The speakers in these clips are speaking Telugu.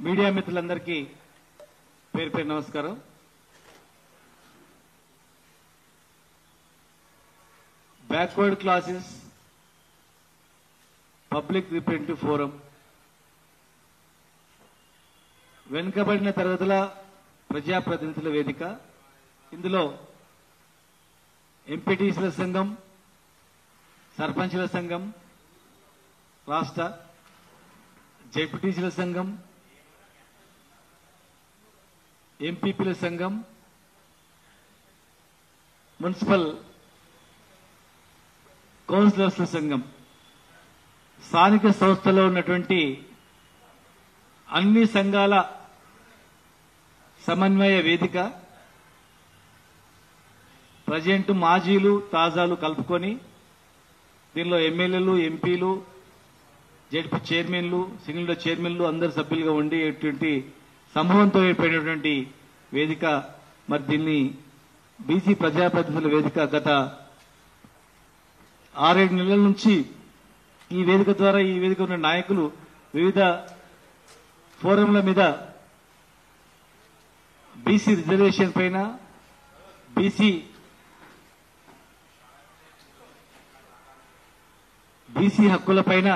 మీడియా మిత్రులందరికీ పేరు పేరు నమస్కారం. Backward classes public representative forum, వెనుకబడిన తరగతుల ప్రజాప్రతినిధుల వేదిక, ఇందులో ఎంపీటీసీల సంఘం, సర్పంచుల సంఘం, రాష్ట్ర జెడ్పీటీసీల సంఘం, ఎంపీపీల సంఘం, మున్సిపల్ కౌన్సిలర్స్ల సంఘం, స్థానిక సంస్థలో ఉన్నటువంటి అన్ని సంఘాల సమన్వయ వేదిక, ప్రజెంట్ మాజీలు తాజాలు కలుపుకొని దీనిలో ఎమ్మెల్యేలు, ఎంపీలు, జెడ్పీ చైర్మన్లు, సింగిల్ విండో చైర్మన్లు అందరు సభ్యులుగా ఉండేటువంటి సమూహంతో ఏర్పడినటువంటి వేదిక. మరి దీన్ని బీసీ ప్రజాప్రతినిధుల వేదిక గత 6-7 నెలల నుంచి ఈ వేదిక ద్వారా ఈ వేదిక ఉన్న నాయకులు వివిధ ఫోరంల మీద బీసీ రిజర్వేషన్ పైన, బీసీ హక్కుల పైన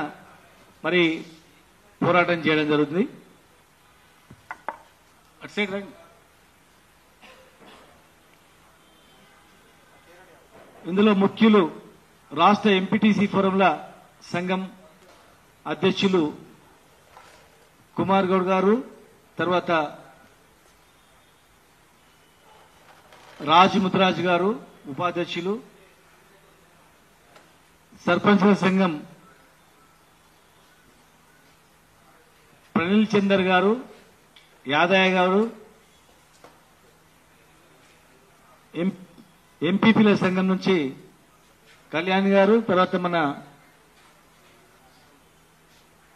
మరి పోరాటం చేయడం జరుగుతుంది. అటు సైడ్ రండి. ఇందులో ముఖ్యులు రాష్ట్ర ఎంపీటీసీ ఫోరంల సంఘం అధ్యక్షులు కుమార్ గౌడ్ గారు, తర్వాత రాజ్ ముద్రాజ్ గారు ఉపాధ్యక్షులు, సర్పంచుల సంఘం ప్రణిల్ చందర్ గారు, యాదయ్య గారు, ఎంపీపీల సంఘం నుంచి కళ్యాణ్ గారు, తర్వాత మన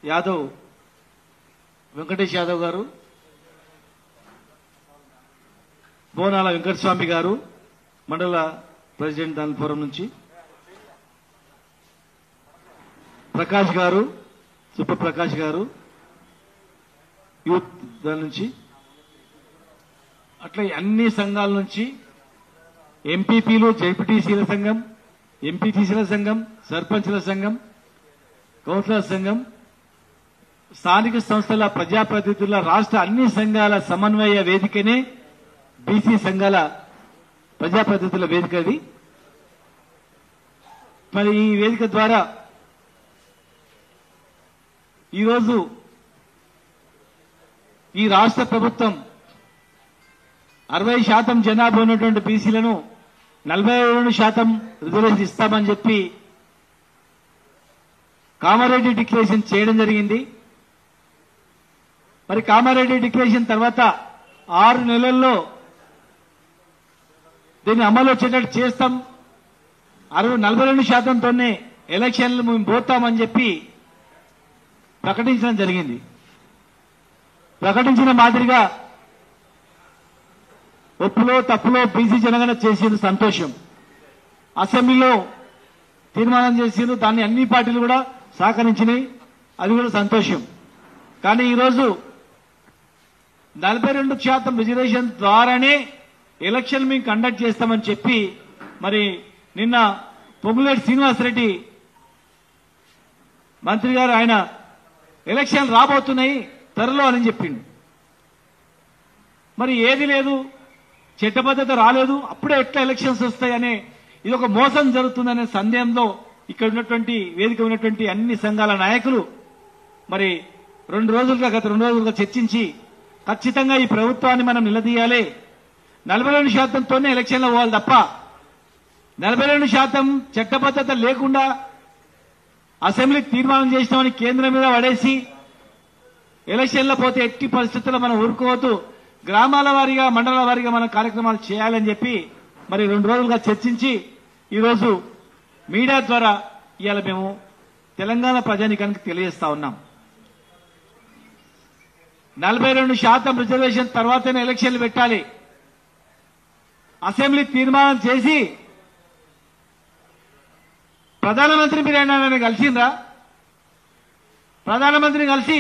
యాదవ్ వెంకటేష్ యాదవ్ గారు, బోనాల వెంకటస్వామి గారు మండల ప్రెసిడెంట్ దాని ఫోరం నుంచి, ప్రకాష్ గారు, సుప్రప్రకాష్ గారు యూత్ దాని నుంచి, అట్లా అన్ని సంఘాల నుంచి ఎంపీపీలు, జెడ్పీటీసీల సంఘం, ఎంపీటీసీల సంఘం, సర్పంచ్ల సంఘం, కౌన్సిలర్ సంఘం, స్థానిక సంస్థల ప్రజాప్రతినిధుల రాష్ట్ర అన్ని సంఘాల సమన్వయ వేదికనే బీసీ సంఘాల ప్రజాప్రతినిధుల వేదిక. ఇది మరి ఈ వేదిక ద్వారా ఈరోజు ఈ రాష్ట్ర ప్రభుత్వం 60% జనాభా ఉన్నటువంటి బీసీలను 42% రిజర్వేషన్ ఇస్తామని చెప్పి కామారెడ్డి డిక్లరేషన్ చేయడం జరిగింది. మరి కామారెడ్డి డిక్లరేషన్ తర్వాత 6 నెలల్లో దీన్ని అమలు వచ్చేటట్టు చేస్తాం, 42%తోనే ఎలక్షన్లు మేము పోతామని చెప్పి ప్రకటించడం జరిగింది. ప్రకటించిన మాదిరిగా ఒప్పులో తప్పులో బీసీ జనగణన చేసేది సంతోషం. అసెంబ్లీలో తీర్మానం చేసేది, దాన్ని అన్ని పార్టీలు కూడా సహకరించినాయి, అది కూడా సంతోషం. కానీ ఈరోజు 42% రిజర్వేషన్ ద్వారానే ఎలక్షన్ మేము కండక్ట్ చేస్తామని చెప్పి మరి నిన్న పొంగులేటి శ్రీనివాసరెడ్డి మంత్రి గారు ఆయన ఎలక్షన్ రాబోతున్నాయి త్వరలో అని చెప్పిండు. మరి ఏది లేదు, చట్టబద్ధత రాలేదు, అప్పుడే ఎట్లా ఎలక్షన్స్ వస్తాయనే ఇది ఒక మోసం జరుగుతుందనే సందేహంలో ఇక్కడ ఉన్నటువంటి వేదిక ఉన్నటువంటి అన్ని సంఘాల నాయకులు మరి గత 2 రోజులుగా చర్చించి ఖచ్చితంగా ఈ ప్రభుత్వాన్ని మనం నిలదీయాలి, 42%తోనే ఎలక్షన్లో పోవాలి తప్ప 42% చట్టబద్ధత లేకుండా అసెంబ్లీకి తీర్మానం చేసినామని కేంద్రం మీద పడేసి ఎలక్షన్లో పోతే ఎట్టి పరిస్థితుల్లో మనం ఊరుకోవద్దు, గ్రామాల వారీగా మండలాల వారీగా మనం కార్యక్రమాలు చేయాలని చెప్పి మరి 2 రోజులుగా చర్చించి ఈరోజు మీడియా ద్వారా ఇవాళ మేము తెలంగాణ ప్రజానీకానికి తెలియజేస్తా ఉన్నాం. 42% రిజర్వేషన్ తర్వాతనే ఎలక్షన్లు పెట్టాలి. అసెంబ్లీ తీర్మానం చేసి ప్రధానమంత్రి మీరు ఆయన కలిసిండ్రా? ప్రధానమంత్రిని కలిసి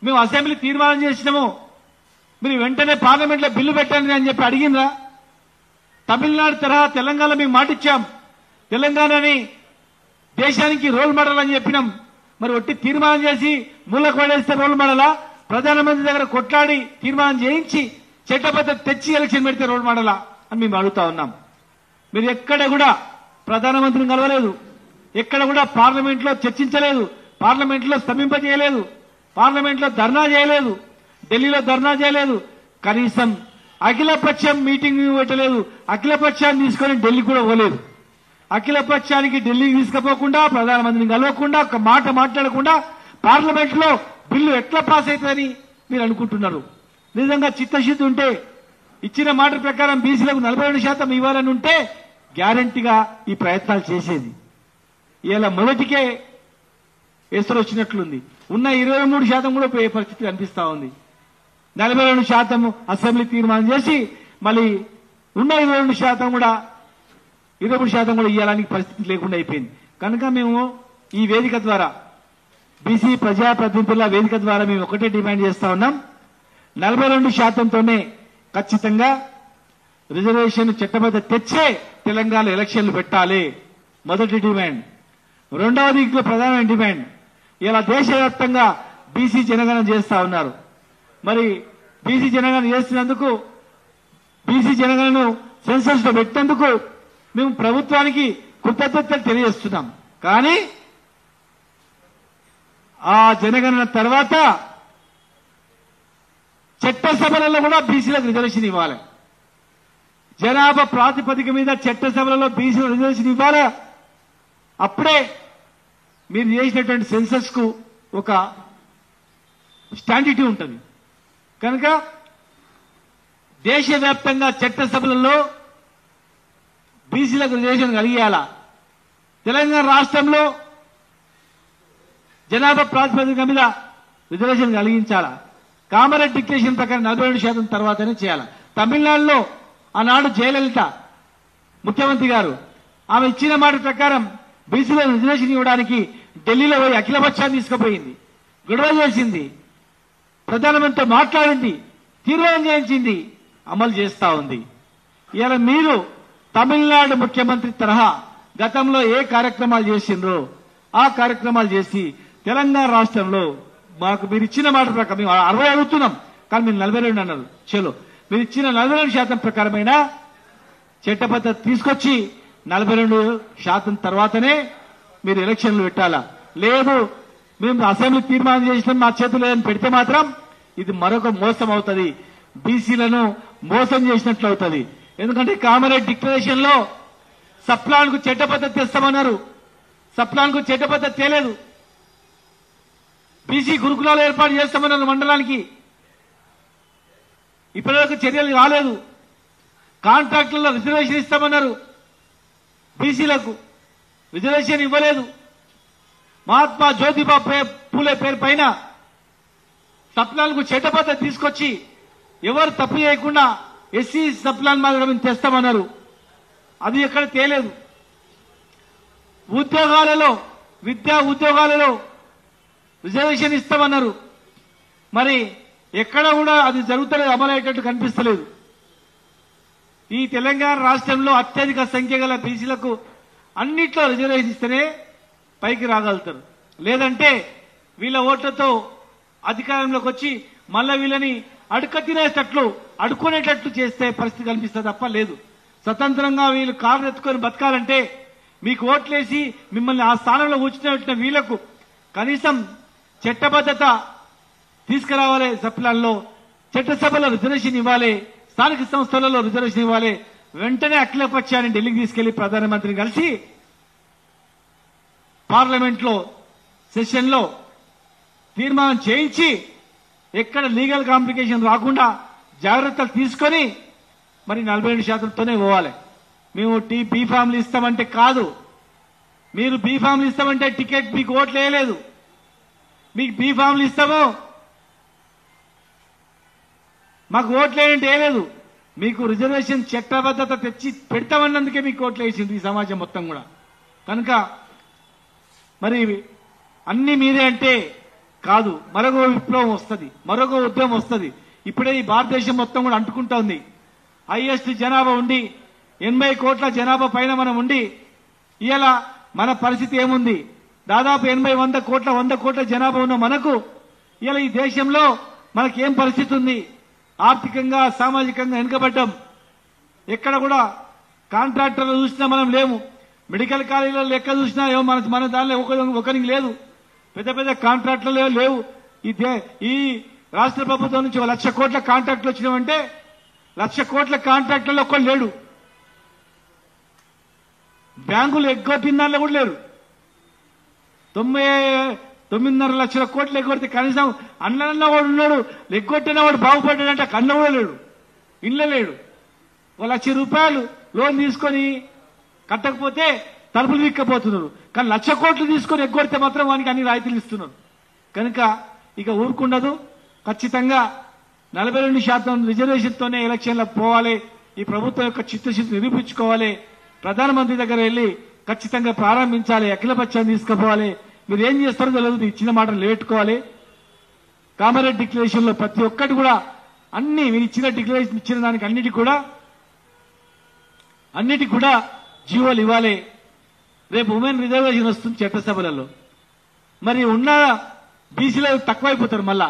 మేము అసెంబ్లీ తీర్మానం చేసినాము, మీరు వెంటనే పార్లమెంట్లో బిల్లు పెట్టండి అని చెప్పి అడిగినరా? తమిళనాడు తరహా తెలంగాణ మేము మాటిచ్చాం, తెలంగాణని దేశానికి రోల్ మోడల్ అని చెప్పినాం. మరి ఒట్టి తీర్మానం చేసి మూలకు పడేస్తే రోల్ మోడలా? ప్రధానమంత్రి దగ్గర కొట్లాడి తీర్మానం చేయించి చట్టబద్ధత తెచ్చి ఎలక్షన్ పెడితే రోల్ మోడలా అని మేము అడుగుతా ఉన్నాం. మీరు ఎక్కడ కూడా ప్రధానమంత్రిని కలవలేదు, ఎక్కడ కూడా పార్లమెంట్లో చర్చించలేదు, పార్లమెంట్లో స్తంభింపజేయలేదు, పార్లమెంట్లో ధర్నా చేయలేదు, ఢిల్లీలో ధర్నా చేయలేదు, కనీసం అఖిలపక్షం మీటింగ్ పెట్టలేదు, అఖిలపక్షాన్ని తీసుకొని ఢిల్లీ కూడా పోలేదు. అఖిలపక్షానికి ఢిల్లీకి తీసుకుపోకుండా, ప్రధానమంత్రిని కలవకుండా, ఒక మాట మాట్లాడకుండా పార్లమెంట్ లో బిల్లు ఎట్లా పాస్ అవుతుందని మీరు అనుకుంటున్నారు? నిజంగా చిత్తశుద్ధి ఉంటే ఇచ్చిన మాట ప్రకారం బీసీలకు 42% ఇవ్వాలని ఉంటే గ్యారంటీగా ఈ ప్రయత్నాలు చేసేది. ఇలా మొదటికే ఎసరు వచ్చినట్లుంది. ఉన్న 23% కూడా పోయే పరిస్థితి కనిపిస్తా ఉంది. 42% అసెంబ్లీ తీర్మానం చేసి మళ్ళీ ఉన్న 22% కూడా 23% కూడా ఇవ్వాలని పరిస్థితి లేకుండా అయిపోయింది. కనుక మేము ఈ వేదిక ద్వారా, బీసీ ప్రజాప్రతినిధుల వేదిక ద్వారా మేము ఒకటే డిమాండ్ చేస్తా ఉన్నాం, 42%తోనే ఖచ్చితంగా రిజర్వేషన్ చట్టబద్ధత తెచ్చే తెలంగాణ ఎలక్షన్లు పెట్టాలి. మొదటి డిమాండ్. రెండవది ఇంకో ప్రధానమైన డిమాండ్, ఇలా దేశవ్యాప్తంగా బీసీ జనగణన చేస్తా ఉన్నారు. మరి బీసీ జనగణన చేస్తున్నందుకు, బీసీ జనగణను సెన్సస్ లో పెట్టినందుకు మేము ప్రభుత్వానికి కృతజ్ఞతలు తెలియజేస్తున్నాం. కానీ ఆ జనగణన తర్వాత చట్టసభలలో కూడా బీసీలకు రిజర్వేషన్ ఇవ్వాలి. జనాభా ప్రాతిపదిక మీద చట్టసభలలో బీసీలకు రిజర్వేషన్ ఇవ్వాలి. అప్పుడే మీరు చేసినటువంటి సెన్సస్ కు ఒక స్టాండిటీ ఉంటుంది. కనుక దేశవ్యాప్తంగా చట్టసభలలో బీసీలకు రిజర్వేషన్ కలిగేయాలా. తెలంగాణ రాష్ట్రంలో జనాభా ప్రాతిపదిక మీద రిజర్వేషన్ కలిగించాలా. కామరెడ్డి డిక్లరేషన్ ప్రకారం 42% తర్వాతనే చేయాలి. తమిళనాడులో ఆనాడు జయలలిత ముఖ్యమంత్రి గారు ఆమె ఇచ్చిన మాట ప్రకారం బీసీలో రిజర్వేషన్ ఇవ్వడానికి ఢిల్లీలో పోయి అఖిలపక్షాన్ని తీసుకుపోయింది, గొడవ చేసింది, ప్రధానమంత్రితో మాట్లాడింది, తీర్మానం చేయించింది, అమలు చేస్తా ఉంది. ఇలా మీరు తమిళనాడు ముఖ్యమంత్రి తరహా గతంలో ఏ కార్యక్రమాలు చేసిండ్రో ఆ కార్యక్రమాలు చేసి తెలంగాణ రాష్ట్రంలో మాకు మీరు ఇచ్చిన మాట ప్రకారం మేము 60 అడుగుతున్నాం, కానీ మీరు 42 అన్నారు. చలో, మీరు ఇచ్చిన 42% ప్రకారమైన చట్టబద్ధత తీసుకొచ్చి 42% తర్వాతనే మీరు ఎలక్షన్లు పెట్టాలా. లేదు మేము అసెంబ్లీ తీర్మానం చేసినాం మా చేతులు లేదని పెడితే మాత్రం ఇది మరొక మోసం అవుతుంది, బీసీలను మోసం చేసినట్లు అవుతుంది. ఎందుకంటే కామరెడ్డి డిక్లరేషన్ లో సప్లాన్ కు చట్టబద్ధత తెస్తామన్నారు, సప్లాన్ కు చట్టబద్ధత తేలేదు. బీసీ గురుకులాలు ఏర్పాటు చేస్తామన్నారు మండలానికి, ఇప్పటివరకు చర్యలు రాలేదు. కాంట్రాక్టులలో రిజర్వేషన్ ఇస్తామన్నారు, బీసీలకు రిజర్వేషన్ ఇవ్వలేదు. మహాత్మా జ్యోతిబా పూలే పేరు పైన సప్లాన్కు చట్టబద్ధత తీసుకొచ్చి ఎవరు తప్పు చేయకుండా ఎస్సీ సప్లాన్ మాత్రం తెస్తామన్నారు, అది ఎక్కడ తేలేదు. ఉద్యోగాలలో, విద్యా ఉద్యోగాలలో రిజర్వేషన్ ఇస్తామన్నారు, మరి ఎక్కడ కూడా అది జరుగుతలేదు, అమలయ్యేటట్టు కనిపిస్తలేదు. ఈ తెలంగాణ రాష్ట్రంలో అత్యధిక సంఖ్య గల బీసీలకు అన్నిట్లో రిజర్వేషన్ ఇస్తేనే పైకి రాగలుగుతారు. లేదంటే వీళ్ళ ఓట్లతో అధికారంలోకి వచ్చి మళ్ళా వీళ్ళని అడుక అడుక్కునేటట్లు చేస్తే పరిస్థితి కనిపిస్తుంది తప్ప లేదు. స్వతంత్రంగా వీళ్ళు కారు ఎత్తుకొని బతకాలంటే మీకు ఓట్లేసి మిమ్మల్ని ఆ స్థానంలో కూర్చున్న వీళ్లకు కనీసం చట్టబద్ధత తీసుకురావాలి. సప్లాన్లో చట్టసభలో రిజర్వేషన్ ఇవ్వాలి, స్థానిక సంస్థలలో రిజర్వేషన్ ఇవ్వాలి. వెంటనే అఖిలపక్షాన్ని ఢిల్లీకి తీసుకెళ్లి ప్రధానమంత్రిని కలిసి పార్లమెంట్ లో సెషన్ లో తీర్మానం చేయించి ఎక్కడ లీగల్ కాంప్లికేషన్ రాకుండా జాగ్రత్తలు తీసుకొని మరి 42%తోనే పోవాలి. మేము బీఫామ్లు ఇస్తామంటే కాదు, మీరు బీఫామ్లు ఇస్తామంటే టికెట్ మీకు ఓట్లు వేయలేదు, మీకు బీఫామ్లు ఇస్తాము మాకు ఓట్లు వేయంటే వేయలేదు, మీకు రిజర్వేషన్ చట్టబద్ధత తెచ్చి పెడతామన్నందుకే మీకు ఓట్లు వేసింది ఈ సమాజం మొత్తం కూడా. కనుక మరి అన్ని మీరే అంటే కాదు, మరొక విప్లవం వస్తుంది, మరొక ఉద్యమం వస్తుంది. ఇప్పుడే ఈ భారతదేశం మొత్తం కూడా అంటుకుంటా ఉంది. హైయెస్ట్ జనాభా ఉండి 80 కోట్ల జనాభా పైన మనం ఉండి ఇవాళ మన పరిస్థితి ఏముంది? దాదాపు 100 కోట్ల జనాభా ఉన్న మనకు ఇవాళ ఈ దేశంలో మనకేం పరిస్థితి ఉంది? ఆర్థికంగా సామాజికంగా వెనుకబడ్డం. ఎక్కడ కూడా కాంట్రాక్టర్లు చూసినా మనం లేము. మెడికల్ కాలేజీలో లెక్క చూసినా ఏమో మన దానిలో ఒకరికి లేదు. పెద్ద పెద్ద కాంట్రాక్టర్లు లేవు. ఈ రాష్ట్ర ప్రభుత్వం నుంచి 1,00,000 కోట్ల కాంట్రాక్టులు వచ్చినామంటే 1,00,000 కోట్ల కాంట్రాక్టర్లు ఒక్కరు లేడు. బ్యాంకులు ఎగ్గొట్టిన దానిలో కూడా లేరు. 9.5 లక్షల కోట్లు ఎగ్గొడితే కనీసం అన్న వాడు ఉన్నాడు, ఎగ్గొట్టిన వాడు బాగుపడ్డాడంటే కన్న కూడా లేడు, ఇళ్ళ లేడు. 1,00,000 రూపాయలు లోన్ తీసుకొని కట్టకపోతే తలుపులు విక్కపోతున్నారు. కానీ 1,00,000 కోట్లు తీసుకొని ఎగ్గొడితే మాత్రం వానికి అన్ని రాయితీలు ఇస్తున్నారు. కనుక ఇక ఊరుకుండదు. ఖచ్చితంగా 42% రిజర్వేషన్తోనే ఎలక్షన్లకు పోవాలి. ఈ ప్రభుత్వం యొక్క చిత్తశుద్ధి నిరూపించుకోవాలి. ప్రధానమంత్రి దగ్గర వెళ్లి ఖచ్చితంగా ప్రారంభించాలి. అఖిలపక్షాన్ని తీసుకుపోవాలి. మీరు ఏం చేస్తారో తెలియదు, ఇచ్చిన మాటలు నిలబెట్టుకోవాలి. కామారెడ్డి డిక్లరేషన్ లో ప్రతి ఒక్కటి కూడా అన్ని మీరు ఇచ్చిన డిక్లరేషన్ ఇచ్చిన దానికి అన్నిటికి కూడా జీవోలు ఇవ్వాలి. రేపు ఉమెన్ రిజర్వేషన్ వస్తుంది చట్టసభలలో. మరి ఉన్న బీసీలో తక్కువైపోతారు. మళ్ళా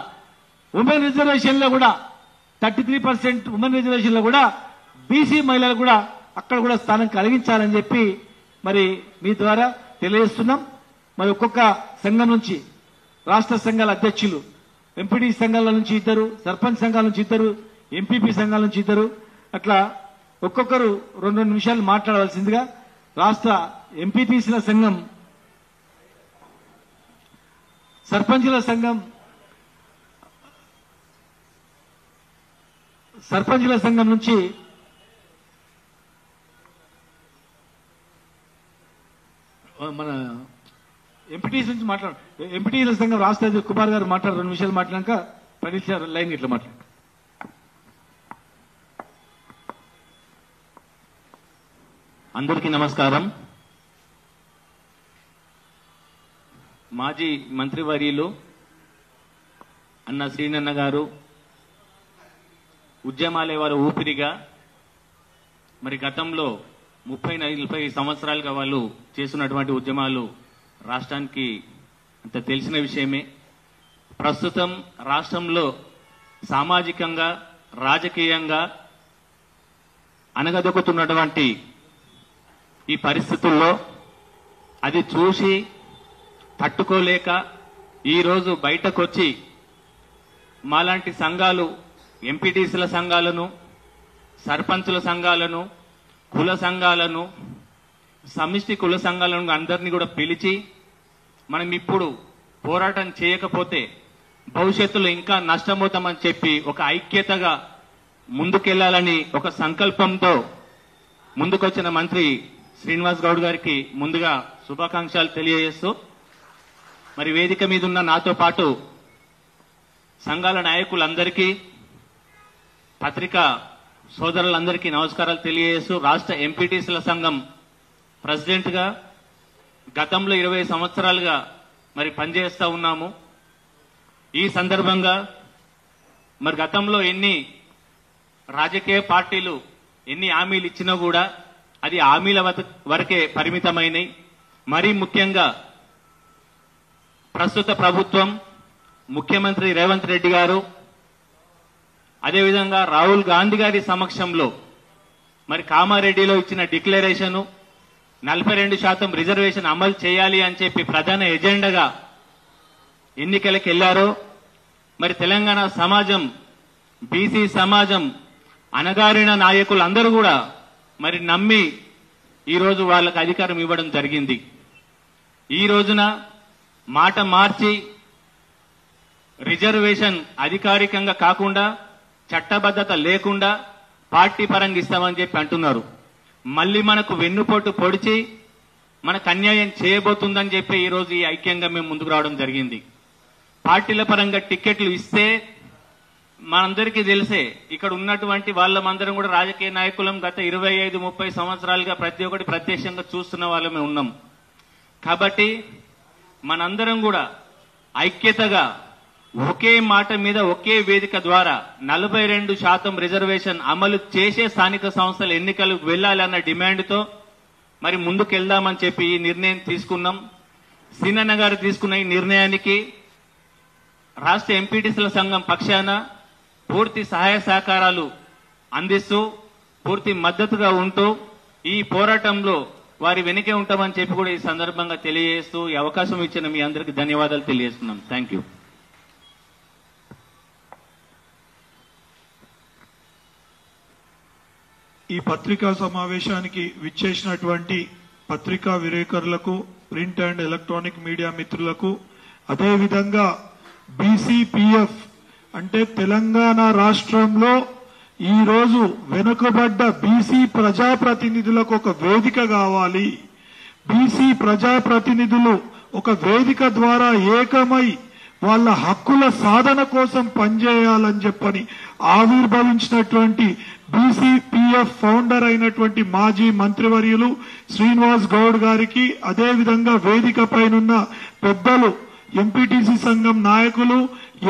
ఉమెన్ రిజర్వేషన్ లో కూడా 33% ఉమెన్ రిజర్వేషన్ లో కూడా బీసీ మహిళలు కూడా అక్కడ కూడా స్థానం కలిగించాలని చెప్పి మరి మీ ద్వారా తెలియజేస్తున్నాం. మరి ఒక్కొక్క సంఘం నుంచి రాష్ట్ర సంఘాల అధ్యక్షులు, ఎంపీటీ సంఘాల నుంచి 2, సర్పంచ్ సంఘాల నుంచి 2, ఎంపీపీ సంఘాల నుంచి 2, అట్లా ఒక్కొక్కరు 2 నిమిషాలు మాట్లాడవలసిందిగా రాష్ట్ర ఎంపీటీసీల సంఘం, సర్పంచుల సంఘం, సర్పంచుల సంఘం నుంచి మన ఎంపీటీసీ నుంచి ఎంపీటీసీల సంఘం రాష్ట్ర అధ్యక్షుడు కుమార్ గారు 2 నిమిషాలు మాట్లాడాక పరీక్ష లైన్ ఇట్లా మాట్లాడు. అందరికీ నమస్కారం. మాజీ మంత్రివర్యులు అన్న శ్రీనన్న గారు ఉద్యమాలే వారు ఊపిరిగా మరి గతంలో 30-40 సంవత్సరాలుగా వాళ్ళు చేస్తున్నటువంటి ఉద్యమాలు రాష్ట్రానికి అంత తెలిసిన విషయమే. ప్రస్తుతం రాష్ట్రంలో సామాజికంగా రాజకీయంగా అనగదొక్కుతున్నటువంటి ఈ పరిస్థితుల్లో అది చూసి తట్టుకోలేక ఈరోజు బయటకొచ్చి మాలాంటి సంఘాలు, ఎంపీటీసీల సంఘాలను, సర్పంచుల సంఘాలను, కుల సంఘాలను, సమిష్టి కుల సంఘాలను అందరినీ కూడా పిలిచి మనం ఇప్పుడు పోరాటం చేయకపోతే భవిష్యత్తులో ఇంకా నష్టమవుతామని చెప్పి ఒక ఐక్యతగా ముందుకెళ్లాలని ఒక సంకల్పంతో ముందుకొచ్చిన మంత్రి శ్రీనివాస్ గౌడ్ గారికి ముందుగా శుభాకాంక్షలు తెలియజేస్తూ మరి వేదిక మీద ఉన్న నాతో పాటు సంఘాల నాయకులందరికీ, పత్రికా సోదరులందరికీ నమస్కారాలు తెలియజేస్తూ రాష్ట్ర ఎంపీటీసీల సంఘం ప్రెసిడెంట్ గా గతంలో 20 సంవత్సరాలుగా మరి పనిచేస్తా ఉన్నాము. ఈ సందర్భంగా మరి గతంలో ఎన్ని రాజకీయ పార్టీలు ఎన్ని హామీలు ఇచ్చినా కూడా అది హామీల వరకే పరిమితమైనవి. మరీ ముఖ్యంగా ప్రస్తుత ప్రభుత్వం, ముఖ్యమంత్రి రేవంత్ రెడ్డి గారు, అదేవిధంగా రాహుల్ గాంధీ గారి సమక్షంలో మరి కామారెడ్డిలో ఇచ్చిన డిక్లరేషన్ 42% రిజర్వేషన్ అమలు చేయాలి అని చెప్పి ప్రధాన ఎజెండాగా ఎన్నికలకు వెళ్లారో మరి తెలంగాణ సమాజం, బీసీ సమాజం, అణగారిన నాయకులు అందరూ కూడా మరి నమ్మి ఈరోజు వాళ్ళకు అధికారం ఇవ్వడం జరిగింది. ఈ రోజున మాట మార్చి రిజర్వేషన్ అధికారికంగా కాకుండా, చట్టబద్ధత లేకుండా పార్టీ పరంగా ఇస్తామని చెప్పి అంటున్నారు. మళ్ళీ మనకు వెన్నుపోటు పొడిచి మనకు అన్యాయం చేయబోతుందని చెప్పి ఈరోజు ఈ ఐక్యంగా మేము ముందుకు రావడం జరిగింది. పార్టీల పరంగా టికెట్లు ఇస్తే మనందరికీ తెలిసే ఇక్కడ ఉన్నటువంటి వాళ్ళమందరం కూడా రాజకీయ నాయకులం. గత 25-30 సంవత్సరాలుగా ప్రతి ఒక్కటి ప్రత్యక్షంగా చూస్తున్న వాళ్ళమే ఉన్నాం. కాబట్టి మనందరం కూడా ఐక్యతగా ఒకే మాట మీద ఒకే వేదిక ద్వారా 42% రిజర్వేషన్ అమలు చేసే స్థానిక సంస్థల ఎన్నికలకు వెళ్లాలన్న డిమాండ్తో మరి ముందుకెళ్దామని చెప్పి ఈ నిర్ణయం తీసుకున్నాం. సీనన్న గారు తీసుకున్న ఈ నిర్ణయానికి రాష్ట్ర ఎంపీటీసీల సంఘం పక్షాన పూర్తి సహాయ సహకారాలు అందిస్తూ పూర్తి మద్దతుగా ఉంటూ ఈ పోరాటంలో వారి వెనుకే ఉంటామని చెప్పి కూడా ఈ సందర్భంగా తెలియజేస్తూ ఈ అవకాశం ఇచ్చిన మీ అందరికీ ధన్యవాదాలు తెలియజేస్తున్నాం. Thank you. ఈ పత్రికా సమావేశానికి విచ్చేసినటువంటి పత్రికా విలేకరులకు, ప్రింట్ అండ్ ఎలక్ట్రానిక్ మీడియా మిత్రులకు, అదేవిధంగా బీసీపీఎఫ్ అంటే తెలంగాణ రాష్ట్రంలో ఈరోజు వెనుకబడ్డ బీసీ ప్రజాప్రతినిధులకు ఒక వేదిక కావాలి, బీసీ ప్రజాప్రతినిధులు ఒక వేదిక ద్వారా ఏకమై వాళ్ళ హక్కుల సాధన కోసం పనిచేయాలని చెప్పని ఆవిర్భవించినటువంటి బీసీపీఎఫ్ ఫౌండర్ అయినటువంటి మాజీ మంత్రివర్యులు శ్రీనివాస్ గౌడ్ గారికి, అదేవిధంగా వేదిక పైనున్న పెద్దలు ఎంపీటీసీ సంఘం నాయకులు,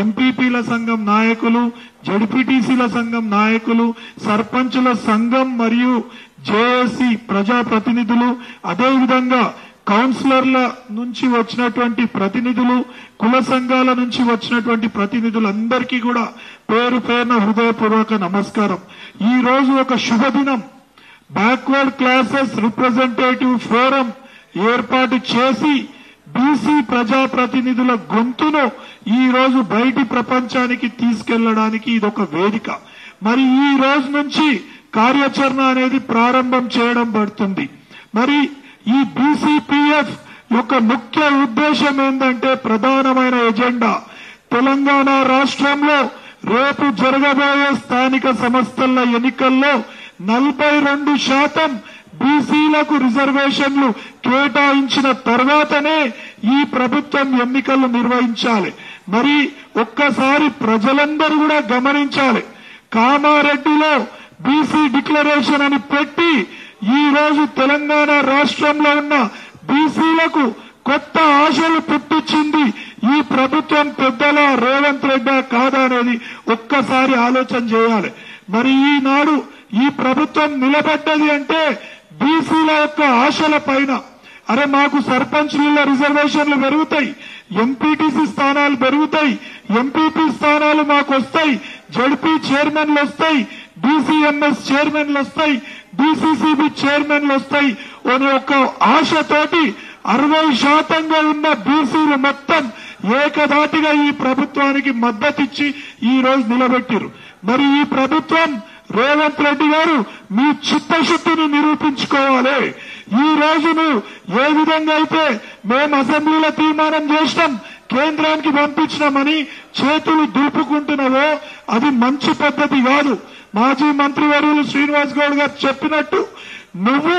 ఎంపీపీల సంఘం నాయకులు, జడ్పీటీసీల సంఘం నాయకులు, సర్పంచుల సంఘం మరియు జేఏసీ ప్రజాప్రతినిధులు, అదేవిధంగా కౌన్సిలర్ల నుంచి వచ్చినటువంటి ప్రతినిధులు, కుల సంఘాల నుంచి వచ్చినటువంటి ప్రతినిధులందరికీ కూడా పేరు పేరున హృదయపూర్వక నమస్కారం. ఈ రోజు ఒక శుభదినం. బ్యాక్వర్డ్ క్లాసెస్ రిప్రజెంటేటివ్ ఫోరం ఏర్పాటు చేసి బీసీ ప్రజాప్రతినిధుల గొంతును ఈ రోజు బయటి ప్రపంచానికి తీసుకెళ్లడానికి ఇదొక వేదిక. మరి ఈ రోజు నుంచి కార్యాచరణ అనేది ప్రారంభం చేయడం పడుతుంది. మరి ఈ బీసీపీఎఫ్ యొక్క ముఖ్య ఉద్దేశం ఏంటంటే, ప్రధానమైన ఎజెండా తెలంగాణ రాష్ట్రంలో రేపు జరగబోయే స్థానిక సంస్థల ఎన్నికల్లో 42% బీసీలకు రిజర్వేషన్లు కేటాయించిన తర్వాతనే ఈ ప్రభుత్వం ఎన్నికలు నిర్వహించాలి. మరి ఒక్కసారి ప్రజలందరూ కూడా గమనించాలి. కామారెడ్డిలో బీసీ డిక్లరేషన్ అని పెట్టి ఈ రోజు తెలంగాణ రాష్ట్రంలో ఉన్న బీసీలకు కొత్త ఆశలు పుట్టించింది ఈ ప్రభుత్వం పెద్దల రేవంత్ రెడ్డి కాదా అనేది ఒక్కసారి ఆలోచన చేయాలి. మరి ఈనాడు ఈ ప్రభుత్వం నిలబడ్డది అంటే బీసీల యొక్క ఆశల పైన. అరే మాకు సర్పంచ్ల రిజర్వేషన్లు పెరుగుతాయి, ఎంపీటీసీ స్థానాలు పెరుగుతాయి, ఎంపీపీ స్థానాలు మాకు వస్తాయి, జడ్పీ చైర్మన్లు వస్తాయి, డీసీఎంఎస్ చైర్మన్లు వస్తాయి, డీసీసీబీ చైర్మన్లు వస్తాయి అనే ఒక ఆశతోటి 60% ఉన్న బీసీలు మొత్తం ఏకధాటిగా ఈ ప్రభుత్వానికి మద్దతిచ్చి ఈ రోజు నిలబెట్టారు. మరి ఈ ప్రభుత్వం రేవంత్ రెడ్డి గారు మీ చిత్తశుద్ధిని నిరూపించుకోవాలి. ఈ రోజును ఏ విధంగా అయితే మేము అసెంబ్లీలో తీర్మానం చేసినాం, కేంద్రానికి పంపించినామని చేతులు దులుపుకుంటున్నావో అది మంచి పద్ధతి కాదు. మాజీ మంత్రివర్యులు శ్రీనివాస్ గౌడ్ గారు చెప్పినట్టు నువ్వు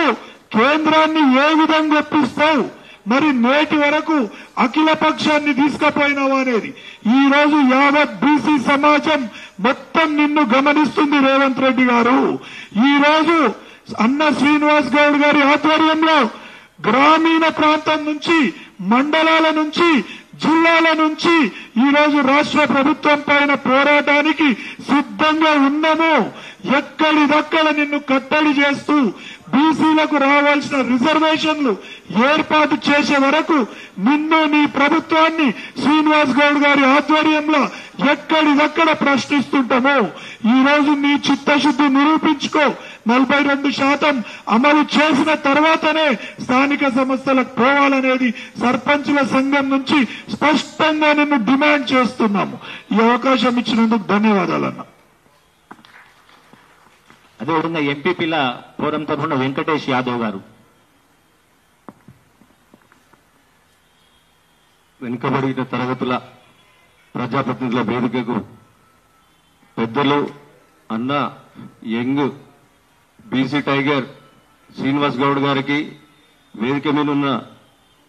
కేంద్రాన్ని ఏ విధంగా ఒప్పిస్తావు, మరి నేటి వరకు అఖిల పక్షాన్ని తీసుకుపోయినావు అనేది ఈ రోజు యావత్ బీసీ సమాజం మొత్తం నిన్ను గమనిస్తుంది. రేవంత్ రెడ్డి గారు ఈ రోజు అన్న శ్రీనివాస్ గౌడ్ గారి ఆధ్వర్యంలో గ్రామీణ ప్రాంతం నుంచి, మండలాల నుంచి, జిల్లాల నుంచి ఈ రోజు రాష్ట్ర ప్రభుత్వం పైన పోరాటానికి సిద్ధంగా ఉన్నాము. ఎక్కడిదక్కడ నిన్ను కట్టడి చేస్తూ బీసీలకు రావాల్సిన రిజర్వేషన్లు ఏర్పాటు చేసే వరకు నిన్ను, నీ ప్రభుత్వాన్ని శ్రీనివాస్ గౌడ్ గారి ఆధ్వర్యంలో ఎక్కడిదక్కడ ప్రశ్నిస్తుంటాము. ఈ రోజు నీ చిత్తశుద్ధి నిరూపించుకో. 42% అమలు చేసిన తర్వాతనే స్థానిక సంస్థలకు పోవాలనేది సర్పంచుల సంఘం నుంచి స్పష్టంగా నిన్ను డిమాండ్ చేస్తున్నాము. ఈ అవకాశం ఇచ్చినందుకు ధన్యవాదాలన్నా. అదేవిధంగా ఎంపీపీల ఫోరం తరఫున వెంకటేష్ యాదవ్ గారు. వెనుకబడిన తరగతుల ప్రజాప్రతినిధుల వేదికకు పెద్దలు అన్న young BC tiger Srinivas Goud గారికి, వేదిక మీద ఉన్న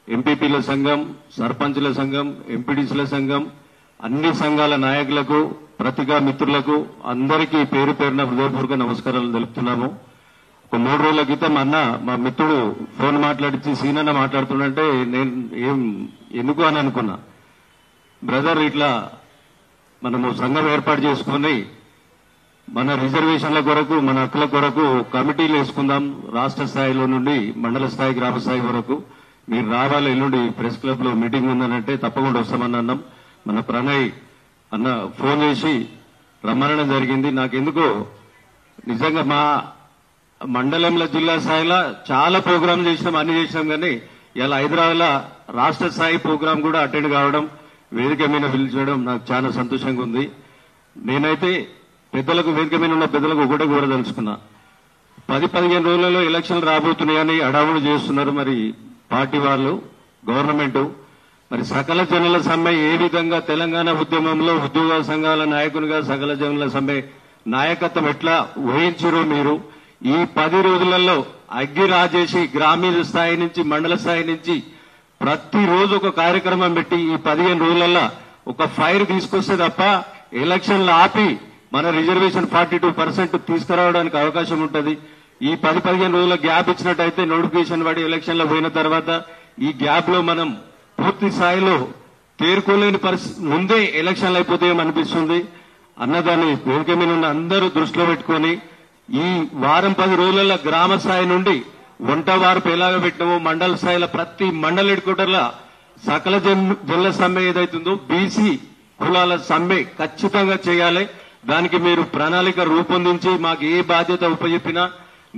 ఎంపీపీల సంఘం, సర్పంచుల సంఘం, ఎంపీడీసీల సంఘం, అన్ని సంఘాల నాయకులకు, పత్రికా మిత్రులకు అందరికీ పేరు పేరున హృదయపూర్వక నమస్కారాలు తెలుపుతున్నాము. ఒక 3 రోజుల క్రితం అన్న మా మిత్రుడు ఫోన్ మాట్లాడించి సీనన్న మాట్లాడుతుంటే నేను ఎందుకు అని అనుకున్నా. బ్రదర్ ఇట్లా మనము సంఘం ఏర్పాటు చేసుకుని మన రిజర్వేషన్ల కొరకు మన హక్కుల కొరకు కమిటీలు వేసుకుందాం, రాష్ట్ర స్థాయిలో నుండి మండల స్థాయి గ్రామ స్థాయి వరకు మీరు రావాలి, ఎల్లుండి ప్రెస్ క్లబ్ లో మీటింగ్ ఉందనంటే తప్పకుండా వస్తామని అన్నాం. మన ప్రణయ్ అన్న ఫోన్ చేసి రమ్మనడం జరిగింది. నాకెందుకో నిజంగా మా మండలంలో జిల్లా స్థాయిలో చాలా ప్రోగ్రాం చేసినాం, అన్ని చేసినాం, కానీ ఇలా హైదరాబాద్ లో రాష్ట్ర స్థాయి ప్రోగ్రాం కూడా అటెండ్ కావడం, వేదిక మీద పిలిచడం నాకు చాలా సంతోషంగా ఉంది. నేనైతే పెద్దలకు, వేదిక మీద ఉన్న పెద్దలకు ఒకటే కోరదలుచుకున్నా, 10-15 రోజులలో ఎలక్షన్లు రాబోతున్నాయని అడావుడు చేస్తున్నారు మరి పార్టీ వాళ్ళు, గవర్నమెంట్. మరి సకల జనుల సమ్మె ఏ విధంగా తెలంగాణ ఉద్యమంలో ఉద్యోగ సంఘాల నాయకునిగా సకల జనుల సమ్మె నాయకత్వం ఎట్లా వహించారో మీరు ఈ 10 రోజులలో అగ్గి రాజేసి గ్రామీణ స్థాయి నుంచి మండల స్థాయి నుంచి ప్రతిరోజు ఒక కార్యక్రమం పెట్టి ఈ 15 రోజులలో ఒక ఫైర్ తీసుకొస్తే తప్ప ఎలక్షన్లు ఆపి మన రిజర్వేషన్ 42% తీసుకురావడానికి అవకాశం ఉంటుంది. ఈ 10-15 రోజుల గ్యాప్ ఇచ్చినట్టయితే నోటిఫికేషన్ పడి ఎలక్షన్లో పోయిన తర్వాత ఈ గ్యాప్ లో మనం పూర్తి స్థాయిలో తేరుకోలేని పరిస్థితి, ముందే ఎలక్షన్లు అయిపోతాయేమో అనిపిస్తుంది. అన్నదాన్ని వేదిక మీద ఉన్న అందరూ దృష్టిలో పెట్టుకుని ఈ వారం 10 రోజులలో గ్రామ స్థాయి నుండి వంట వార్పు ఎలాగ పెట్టినామో మండల స్థాయిలో ప్రతి మండల హెడ్ క్వార్టర్ల సకల జనుల సమ్మె ఏదైతుందో బీసీ కులాల సమ్మె ఖచ్చితంగా చేయాలి. దానికి మీరు ప్రణాళిక రూపొందించి మాకు ఏ బాధ్యత ఉపజెప్పినా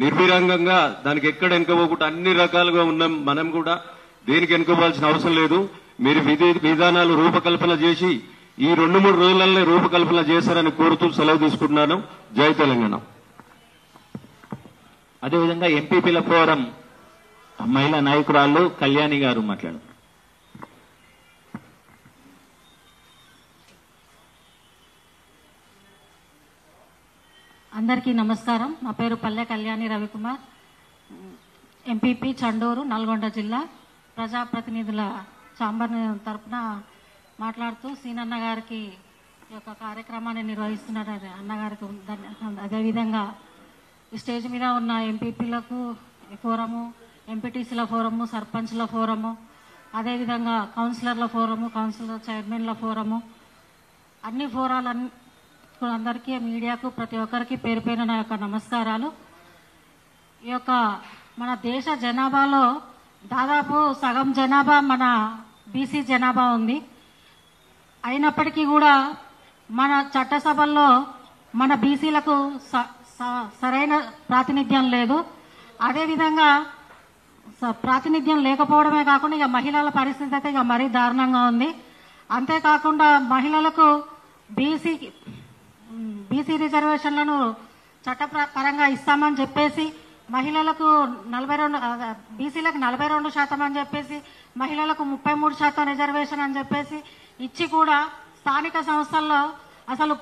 నిర్విరంగంగా దానికి ఎక్కడ వెనుకపోకుండా అన్ని రకాలుగా ఉన్నాం. మనం కూడా దేనికి వెనుకోవాల్సిన అవసరం లేదు. మీరు విధానాలు రూపకల్పన చేసి ఈ 2-3 రోజులలో రూపకల్పన చేశారని కోరుతూ సెలవు తీసుకుంటున్నాను. జై తెలంగాణ. అదేవిధంగా ఎంపీపీల ఫోరం మహిళా నాయకురాలు కళ్యాణి గారు మాట్లాడారు. అందరికీ నమస్కారం. నా పేరు పల్లె కళ్యాణి రవికుమార్, ఎంపీపీ చండూరు, నల్గొండ జిల్లా. ప్రజాప్రతినిధుల ఛాంబర్ తరఫున మాట్లాడుతూ సీనన్న గారికి ఈ యొక్క కార్యక్రమాన్ని నిర్వహిస్తున్నారు అన్నగారికి, అదేవిధంగా ఈ స్టేజ్ మీద ఉన్న ఎంపీపీలకు ఫోరము, ఎంపీటీసీల ఫోరము, సర్పంచ్ల ఫోరము, అదేవిధంగా కౌన్సిలర్ల ఫోరము, కౌన్సిలర్ చైర్మన్ల ఫోరము, అన్ని ఫోరాలన్నీ అందరికీ, మీడియాకు, ప్రతి ఒక్కరికి పేరు పేరు నా యొక్క నమస్కారాలు. ఈ యొక్క మన దేశ జనాభాలో దాదాపు సగం జనాభా మన బీసీ జనాభా ఉంది. అయినప్పటికీ కూడా మన చట్టసభల్లో మన బీసీలకు సరైన ప్రాతినిధ్యం లేదు. అదేవిధంగా ప్రాతినిధ్యం లేకపోవడమే కాకుండా ఇక మహిళల పరిస్థితి అయితే ఇక మరీ దారుణంగా ఉంది. అంతేకాకుండా మహిళలకు బీసీ రిజర్వేషన్లను చట్టపరంగా ఇస్తామని చెప్పేసి మహిళలకు 42, బీసీలకు 42% అని చెప్పేసి మహిళలకు 33% రిజర్వేషన్ అని చెప్పేసి ఇచ్చి కూడా స్థానిక సంస్థల్లో అసలు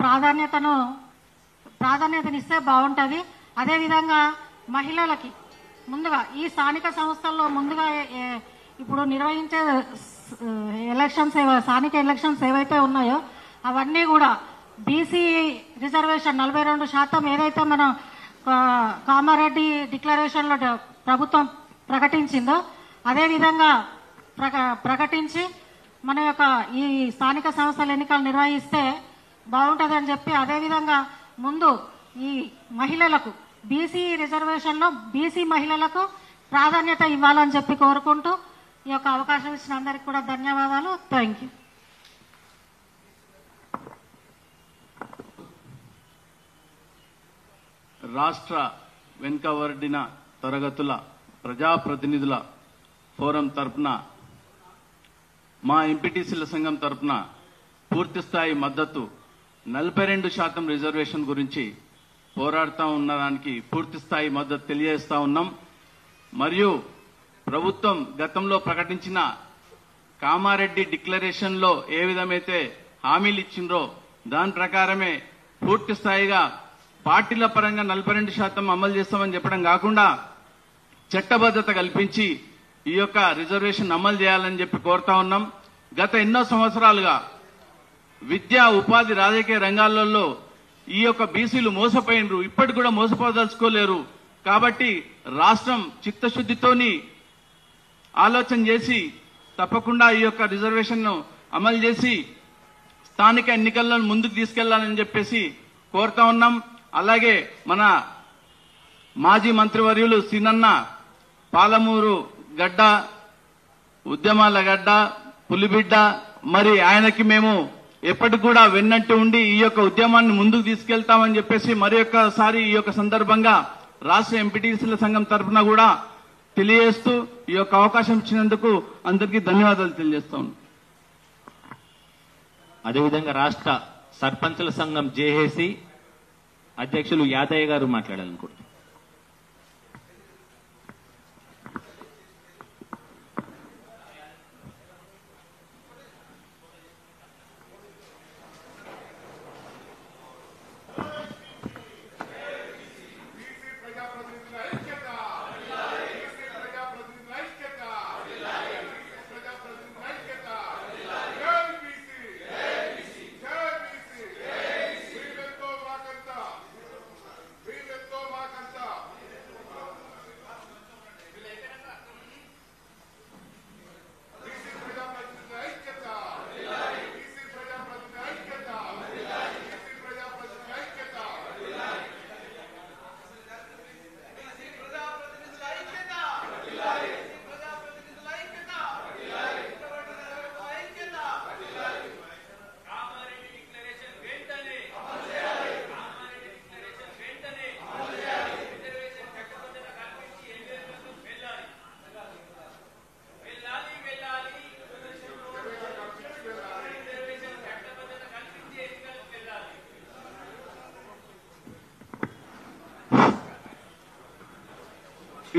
ప్రాధాన్యతనిస్తే బాగుంటుంది. అదేవిధంగా మహిళలకి ముందుగా ఈ స్థానిక సంస్థల్లో ముందుగా ఇప్పుడు నిర్వహించే ఎలక్షన్స్, స్థానిక ఎలక్షన్స్ ఏవైతే ఉన్నాయో అవన్నీ కూడా బీసీ రిజర్వేషన్ 42% ఏదైతే మనం కామారెడ్డి డిక్లరేషన్లో ప్రభుత్వం ప్రకటించిందో అదేవిధంగా ప్రకటించి మన యొక్క ఈ స్థానిక సంస్థల ఎన్నికలు నిర్వహిస్తే బాగుంటుందని చెప్పి, అదేవిధంగా ముందు ఈ మహిళలకు బీసీ రిజర్వేషన్లో బీసీ మహిళలకు ప్రాధాన్యత ఇవ్వాలని చెప్పి కోరుకుంటూ ఈ యొక్క అవకాశం ఇచ్చిన అందరికి కూడా ధన్యవాదాలు. Thank you. రాష్ట్ర వెనుకబడిన తరగతుల ప్రజాప్రతినిధుల ఫోరం తరపున, మా ఎంపీటీసీల సంఘం తరపున పూర్తిస్థాయి మద్దతు 42% రిజర్వేషన్ గురించి పోరాడుతూ ఉన్నదానికి పూర్తిస్థాయి మద్దతు తెలియజేస్తా ఉన్నాం. మరియు ప్రభుత్వం గతంలో ప్రకటించిన కామారెడ్డి డిక్లరేషన్లో ఏ విధమైతే హామీలు ఇచ్చిండ్రో దాని ప్రకారమే పూర్తి స్థాయిగా పార్టీల పరంగా 42% అమలు చేస్తామని చెప్పడం కాకుండా చట్టబద్ధత కల్పించి ఈ యొక్క రిజర్వేషన్ అమలు చేయాలని చెప్పి కోరుతా ఉన్నాం. గత ఎన్నో సంవత్సరాలుగా విద్యా, ఉపాధి, రాజకీయ రంగాలలో ఈ యొక్క బీసీలు మోసపోయినరు, ఇప్పటికి కూడా మోసపోదలుచుకోలేరు. కాబట్టి రాష్ట్రం చిత్తశుద్ధితోని ఆలోచన చేసి తప్పకుండా ఈ యొక్క రిజర్వేషన్ ను అమలు చేసి స్థానిక ఎన్నికలను ముందుకు తీసుకెళ్లాలని చెప్పేసి కోరుతా ఉన్నాం. అలాగే మన మాజీ మంత్రివర్యులు సీనన్న పాలమూరు గడ్డ, ఉద్యమాల గడ్డ, పులిబిడ్డ, మరి ఆయనకి మేము ఎప్పటికి కూడా వెన్నట్టు ఉండి ఈ యొక్క ఉద్యమాన్ని ముందుకు తీసుకెళ్తామని చెప్పేసి మరి ఒక్కసారి ఈ యొక్క సందర్భంగా రాష్ట్ర ఎంపీటీసీల సంఘం తరఫున కూడా తెలియజేస్తూ ఈ యొక్క అవకాశం ఇచ్చినందుకు అందరికీ ధన్యవాదాలు తెలియజేస్తాం. అదేవిధంగా రాష్ట్ర సర్పంచుల సంఘం జేఏసీ అధ్యక్షులు యాదయ్య గారు మాట్లాడాలనుకుంటున్నారు.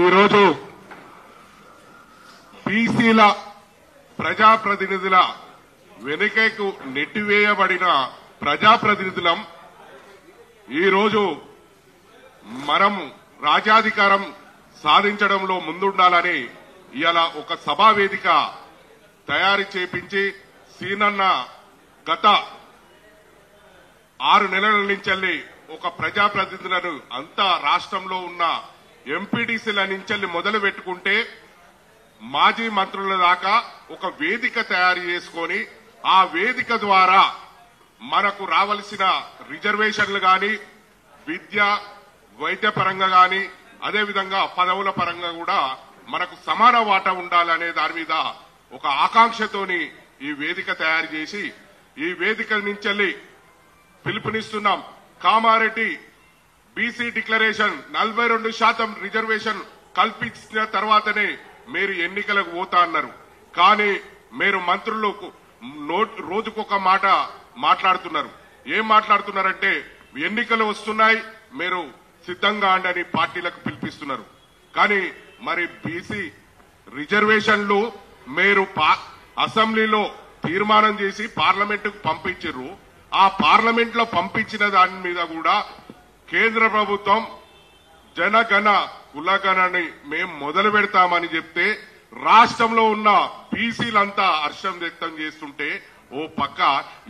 ఈరోజు బీసీల ప్రజాప్రతినిధుల వెనుకకు నెట్టివేయబడిన ప్రజాప్రతినిధులం ఈరోజు మనం రాజ్యాధికారం సాధించడంలో ముందుండాలని ఇవాళ ఒక సభా వేదిక తయారు చేపించి సీనన్న గత 6 నెలల నుంచి ఒక ప్రజాప్రతినిధులను అంతా రాష్ట్రంలో ఉన్న ఎంపీటీసీల నుంచి మొదలు పెట్టుకుంటే మాజీ మంత్రుల దాకా ఒక వేదిక తయారు చేసుకొని ఆ వేదిక ద్వారా మనకు రావాల్సిన రిజర్వేషన్లు గాని విద్య వైద్య పరంగా గాని అదేవిధంగా పదవుల పరంగా కూడా మనకు సమాన వాటా ఉండాలనే దాని మీద ఒక ఆకాంక్షతోని ఈ వేదిక తయారు చేసి ఈ వేదిక నుంచి పిలుపునిస్తున్నాం. కామారెడ్డి బీసీ డిక్లరేషన్ 42% రిజర్వేషన్ కల్పించిన తర్వాతనే మీరు ఎన్నికలకు పోతా అన్నారు. కానీ మీరు మంత్రులు రోజుకొక మాట మాట్లాడుతున్నారు. ఏం మాట్లాడుతున్నారంటే ఎన్నికలు వస్తున్నాయి, మీరు సిద్ధంగా అని పార్టీలకు పిలిపిస్తున్నారు. కానీ మరి బీసీ రిజర్వేషన్లు మీరు అసెంబ్లీలో తీర్మానం చేసి పార్లమెంటుకు పంపించారు. ఆ పార్లమెంట్ లో పంపించిన దాని మీద కూడా కేంద్ర ప్రభుత్వం జనగణ కులగణని మేము మొదలు పెడతామని చెప్తే రాష్ట్రంలో ఉన్న బీసీలంతా హర్షం వ్యక్తం చేస్తుంటే ఓ పక్క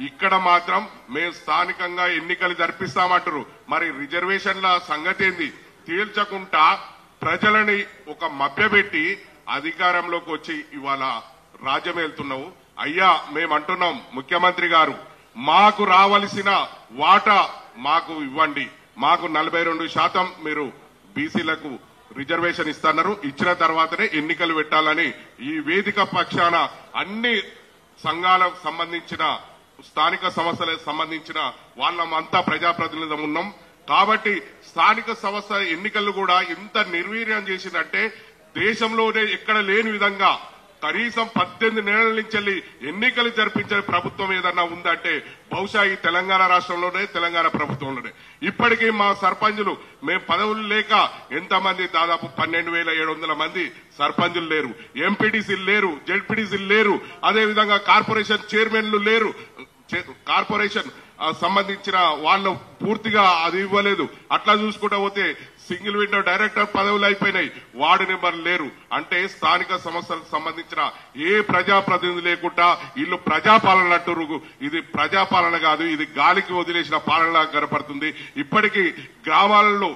ఇక్కడ మాత్రం మేము స్థానికంగా ఎన్నికలు జరిపిస్తామంటారు. మరి రిజర్వేషన్ల సంగతి ఏంది తేల్చకుండా ప్రజలని ఒక మభ్యపెట్టి అధికారంలోకి వచ్చి ఇవాళ రాజ్యం వెళ్తున్నావు. అయ్యా మేమంటున్నాం, ముఖ్యమంత్రి గారు మాకు రావలసిన వాటా మాకు ఇవ్వండి. మాకు 42% మీరు బీసీలకు రిజర్వేషన్ ఇస్తున్నారు. ఇచ్చిన తర్వాతనే ఎన్నికలు పెట్టాలని ఈ వేదిక పక్షాన అన్ని సంఘాలకు సంబంధించిన స్థానిక సంస్థలకు సంబంధించిన వాళ్ళమంతా ప్రజాప్రతినిధులం ఉన్నాం. కాబట్టి స్థానిక సంస్థ ఎన్నికలు కూడా ఎంత నిర్వీర్యం చేసిందంటే దేశంలోనే ఎక్కడ లేని విధంగా కనీసం 18 నెలల నుంచి ఎన్నికలు జరిపించే ప్రభుత్వం ఏదన్నా ఉందంటే బహుశా ఈ తెలంగాణ రాష్ట్రంలోనే తెలంగాణ ప్రభుత్వంలోనే. ఇప్పటికీ మా సర్పంచులు మేము పదవులు లేక ఎంతమంది దాదాపు 12,700 మంది సర్పంచులు లేరు, ఎంపీటీసీలు లేరు, జెడ్పీటీసీలు లేరు, అదేవిధంగా కార్పొరేషన్ చైర్మన్లు లేరు. కార్పొరేషన్ సంబంధించిన వాళ్ళు పూర్తిగా అది ఇవ్వలేదు. అట్లా చూసుకుంటా పోతే సింగిల్ విండో డైరెక్టర్ పదవులు అయిపోయినాయి, వార్డు నెంబర్ లేరు. అంటే స్థానిక సంస్థలకు సంబంధించిన ఏ ప్రజాప్రతినిధి లేకుండా వీళ్ళు ప్రజాపాలన అంటారు. ఇది ప్రజాపాలన కాదు, ఇది గాలికి వదిలేసిన పాలనలా కనపడుతుంది. ఇప్పటికీ గ్రామాలలో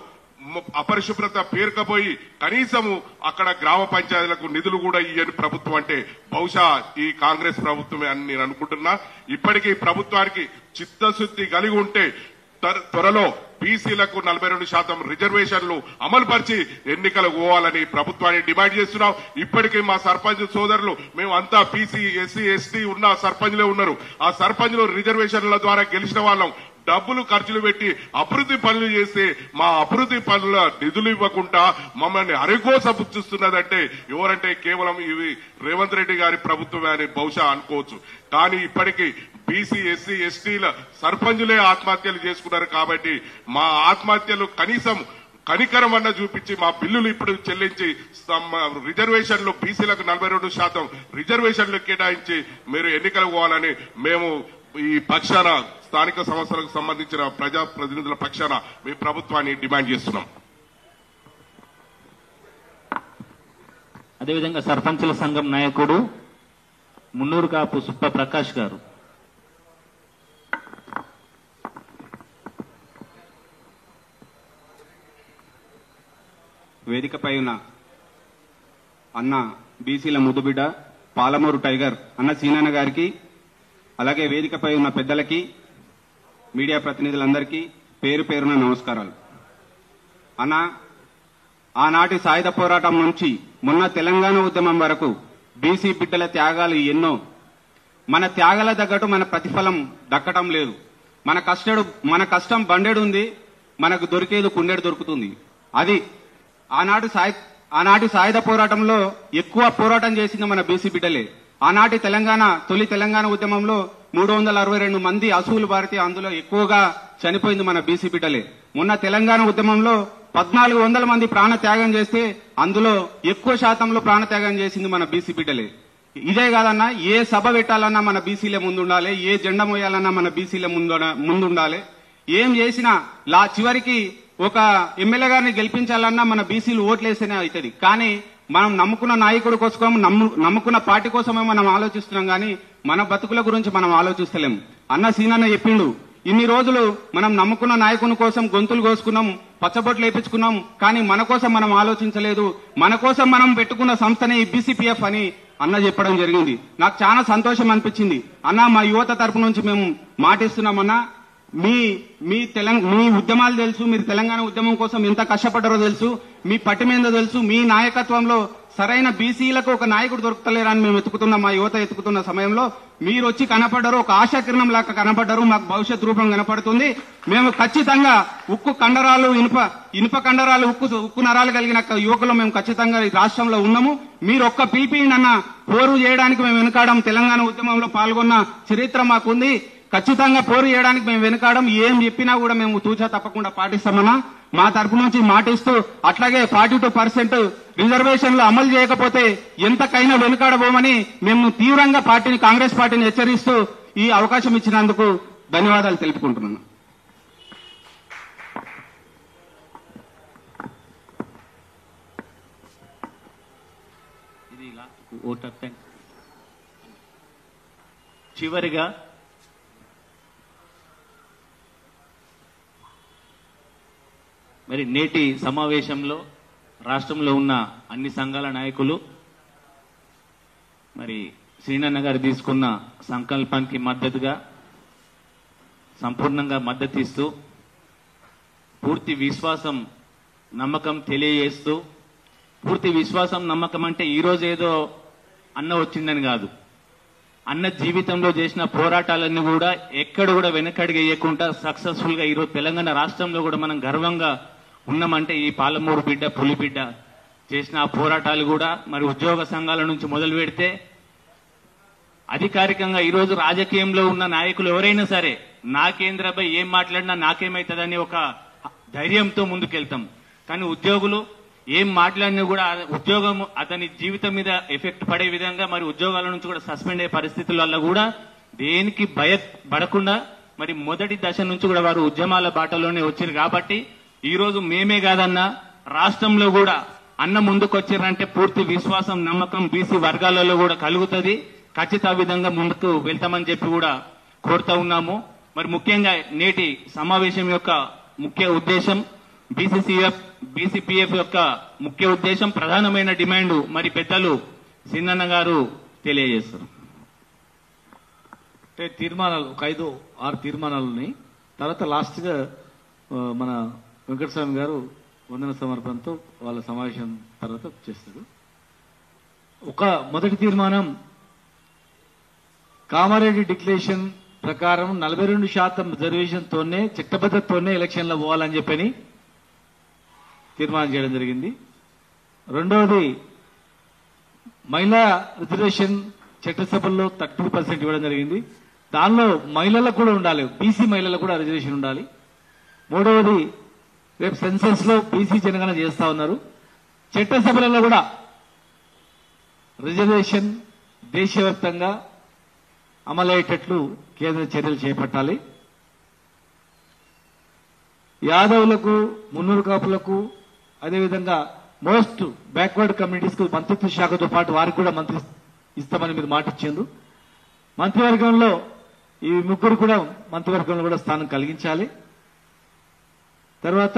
అపరిశుభ్రత పేరుకపోయి కనీసము అక్కడ గ్రామ పంచాయతీలకు నిధులు కూడా ఇయ్యని ప్రభుత్వం అంటే బహుశా ఈ కాంగ్రెస్ ప్రభుత్వమే అని నేను అనుకుంటున్నా. ఇప్పటికీ ప్రభుత్వానికి చిత్తశుద్ధి కలిగి ఉంటే త్వరలో బీసీలకు 42% రిజర్వేషన్లు అమలుపరిచి ఎన్నికలకు పోవాలని ప్రభుత్వాన్ని డిమాండ్ చేస్తున్నాం. ఇప్పటికీ మా సర్పంచ్ సోదరులు మేము అంతా బీసీ ఎస్సీ ఎస్టీ ఉన్న సర్పంచ్లే ఉన్నారు. ఆ సర్పంచ్లు రిజర్వేషన్ల ద్వారా గెలిచిన వాళ్ళం. డబ్బులు ఖర్చులు పెట్టి అభివృద్ధి పనులు చేస్తే మా అభివృద్ధి పనుల నిధులు ఇవ్వకుండా మమ్మల్ని అరిగోసపుచ్చుస్తున్నదంటే ఎవరంటే కేవలం ఇవి రేవంత్ రెడ్డి గారి ప్రభుత్వమే అని బహుశా అనుకోవచ్చు. కానీ ఇప్పటికీ బీసీ ఎస్సీ ఎస్టీల సర్పంచులే ఆత్మహత్యలు చేసుకున్నారు. కాబట్టి మా ఆత్మహత్యలు కనీసం కనికరం అన్న చూపించి మా బిల్లులు ఇప్పుడు చెల్లించి రిజర్వేషన్లు బీసీలకు 42% రిజర్వేషన్లు కేటాయించి మీరు ఎన్నికలకు పోవాలని మేము ఈ పక్షాన స్థానిక సంస్థలకు సంబంధించిన ప్రజా ప్రతినిధుల పక్షాన మీ ప్రభుత్వాన్ని డిమాండ్ చేస్తున్నాం. అదేవిధంగా సర్పంచుల సంఘం నాయకుడు మున్నూరు కాపు సుప్ప ప్రకాష్ గారు. వేదికపై ఉన్న అన్న బీసీల ముద్దుబిడ్డ పాలమూరు టైగర్ అన్న సీనన్న గారికి, అలాగే వేదికపై ఉన్న పెద్దలకి, మీడియా ప్రతినిధులందరికీ పేరు పేరున నమస్కారాలు. అన్న, ఆనాటి సాయుధ పోరాటం నుంచి మొన్న తెలంగాణ ఉద్యమం వరకు బీసీ బిడ్డల త్యాగాలు ఎన్నో. మన త్యాగాల తగ్గట్టు మన ప్రతిఫలం దక్కటం లేదు. మన కష్టం బండెడు ఉంది, మనకు దొరికేది కుండెడు దొరుకుతుంది. అది ఆనాటి సాయుధ పోరాటంలో ఎక్కువ పోరాటం చేసింది మన బీసీ బిడ్డలే. ఆనాటి తొలి తెలంగాణ ఉద్యమంలో 362 మంది అసూలు భారతి, అందులో ఎక్కువగా చనిపోయింది మన బీసీ బిడ్డలే. మొన్న తెలంగాణ ఉద్యమంలో 1400 మంది ప్రాణ త్యాగం చేస్తే అందులో ఎక్కువ శాతంలో ప్రాణ త్యాగం చేసింది మన బీసీ బిడ్డలే. ఇదే కాదన్నా, ఏ సభ పెట్టాలన్నా మన బీసీలే ముందుండాలి, ఏ జెండా మోయాలన్నా మన బీసీలే ముందుండాలి. ఏం చేసినా చివరికి ఒక ఎమ్మెల్యే గారిని గెలిపించాలన్నా మన బీసీలు ఓట్లేస్తేనే అవుతుంది. కానీ మనం నమ్ముకున్న నాయకుడి కోసం, నమ్ముకున్న పార్టీ కోసమే మనం ఆలోచిస్తున్నాం, కానీ మన బతుకుల గురించి మనం ఆలోచిస్తలేం. అన్న సీనన్న చెప్పిండు, ఇన్ని రోజులు మనం నమ్ముకున్న నాయకుని కోసం గొంతులు కోసుకున్నాం, పచ్చబొట్లు వేయించుకున్నాం, కానీ మన కోసం మనం ఆలోచించలేదు. మన కోసం మనం పెట్టుకున్న సంస్థనే ఈ బీసీపీఎఫ్ అని అన్న చెప్పడం జరిగింది. నాకు చాలా సంతోషం అనిపించింది. అన్న, మా యువత తరపు నుంచి మేము మాటిస్తున్నామన్నా, మీ ఉద్యమాలు తెలుసు, మీరు తెలంగాణ ఉద్యమం కోసం ఎంత కష్టపడ్డారో తెలుసు, మీ పట్టిమేందో తెలుసు. మీ నాయకత్వంలో సరైన బీసీలకు ఒక నాయకుడు దొరుకుతలేరని మేము ఎత్తుకుతున్నాం. మా యువత ఎత్తుకుతున్న సమయంలో మీరు వచ్చి కనపడ్డారు, ఒక ఆశాకిరణం లాగా కనపడ్డారు. మాకు భవిష్యత్ రూపం కనపడుతుంది. మేము ఖచ్చితంగా ఉక్కు కండరాలు, ఇనుప కండరాలు, ఉక్కు నరాలు కలిగిన యువకులు మేము ఖచ్చితంగా ఈ రాష్ట్రంలో ఉన్నాము. మీరు ఒక్క పిలిపినన్న పోరు చేయడానికి మేము వెనుకాడం. తెలంగాణ ఉద్యమంలో పాల్గొన్న చరిత్ర మాకుంది. ఖచ్చితంగా పోరు చేయడానికి మేము వెనుకాడం. ఏం చెప్పినా కూడా మేము తూచా తప్పకుండా పాటిస్తామన్నా. మా తరపు నుంచి మాటిస్తూ, అట్లాగే 42% రిజర్వేషన్లు అమలు చేయకపోతే ఎంతకైనా వెనుకాడబోమని మేము తీవ్రంగా కాంగ్రెస్ పార్టీని హెచ్చరిస్తూ ఈ అవకాశం ఇచ్చినందుకు ధన్యవాదాలు తెలుపుకుంటున్నాను. చివరిగా మరి నేటి సమావేశంలో రాష్ట్రంలో ఉన్న అన్ని సంఘాల నాయకులు మరి శ్రీనన్న గారు తీసుకున్న సంకల్పానికి మద్దతుగా సంపూర్ణంగా మద్దతు ఇస్తూ, పూర్తి విశ్వాసం నమ్మకం తెలియజేస్తూ, పూర్తి విశ్వాసం నమ్మకం అంటే ఈరోజు ఏదో అన్న వచ్చిందని కాదు, అన్న జీవితంలో చేసిన పోరాటాలన్నీ కూడా ఎక్కడ కూడా వెనకడిగా వేయకుండా సక్సెస్ఫుల్ గా ఈరోజు తెలంగాణ రాష్ట్రంలో కూడా మనం గర్వంగా ఉన్నామంటే ఈ పాలమూరు బిడ్డ, పులిబిడ్డ చేసిన ఆ పోరాటాలు కూడా మరి ఉద్యోగ సంఘాల నుంచి మొదలు పెడితే అధికారికంగా ఈరోజు రాజకీయంలో ఉన్న నాయకులు ఎవరైనా సరే నాకేంద్రపై ఏం మాట్లాడినా నాకేమైతుందని ఒక ధైర్యంతో ముందుకెళ్తాం. కానీ ఉద్యోగులు ఏం మాట్లాడినా కూడా ఉద్యోగం అతని జీవితం మీద ఎఫెక్ట్ పడే విధంగా మరి ఉద్యోగాల నుంచి కూడా సస్పెండ్ అయ్యే పరిస్థితుల వల్ల కూడా దేనికి భయపడకుండా మరి మొదటి దశ నుంచి కూడా వారు ఉద్యమాల బాటలోనే వచ్చారు. కాబట్టి ఈ రోజు మేమే కాదన్నా రాష్ట్రంలో కూడా అన్న ముందుకు వచ్చారంటే పూర్తి విశ్వాసం నమ్మకం బీసీ వర్గాలలో కూడా కలుగుతుంది. ఖచ్చిత విధంగా ముందుకు వెళ్తామని చెప్పి కూడా కోరుతా ఉన్నాము. మరి ముఖ్యంగా నేటి సమావేశం యొక్క ముఖ్య ఉద్దేశం బీసీపీఎఫ్ యొక్క ముఖ్య ఉద్దేశం, ప్రధానమైన డిమాండ్ మరి పెద్దలు సిన్నన్న గారు తెలియజేస్తారు. అంటే తీర్మానాలు ఒక 5-6 తీర్మానాలు ఉన్నాయి. తర్వాత లాస్ట్ గా మన వెంకటస్వామి గారు వందన సమర్పణతో వాళ్ళ సమావేశం తర్వాత చేస్తారు. ఒక మొదటి తీర్మానం, కామారెడ్డి డిక్లరేషన్ ప్రకారం 42% రిజర్వేషన్తోనే చట్టబద్ధతతోనే ఎలక్షన్లో పోవాలని చెప్పని తీర్మానం చేయడం జరిగింది. రెండవది, మహిళా రిజర్వేషన్ చట్టసభల్లో 30% ఇవ్వడం జరిగింది. దానిలో మహిళలకు కూడా ఉండాలి, బీసీ మహిళలకు కూడా రిజర్వేషన్ ఉండాలి. మూడవది, రేపు సెన్సస్ లో బీసీ జనగణన చేస్తా ఉన్నారు, చట్టసభలలో కూడా రిజర్వేషన్ దేశవ్యాప్తంగా అమలయ్యేటట్లు కేంద్ర చర్యలు చేపట్టాలి. యాదవులకు, మున్నూరు కాపులకు, అదేవిధంగా మోస్ట్ బ్యాక్వర్డ్ కమ్యూనిటీస్ కు మంత్రిత్వ శాఖతో పాటు వారికి కూడా మంత్రి ఇస్తామని మీరు మాట ఇచ్చిండ్రు. మంత్రివర్గంలో ఈ ముగ్గురు కూడా మంత్రివర్గంలో కూడా స్థానం కలిగించాలి. తర్వాత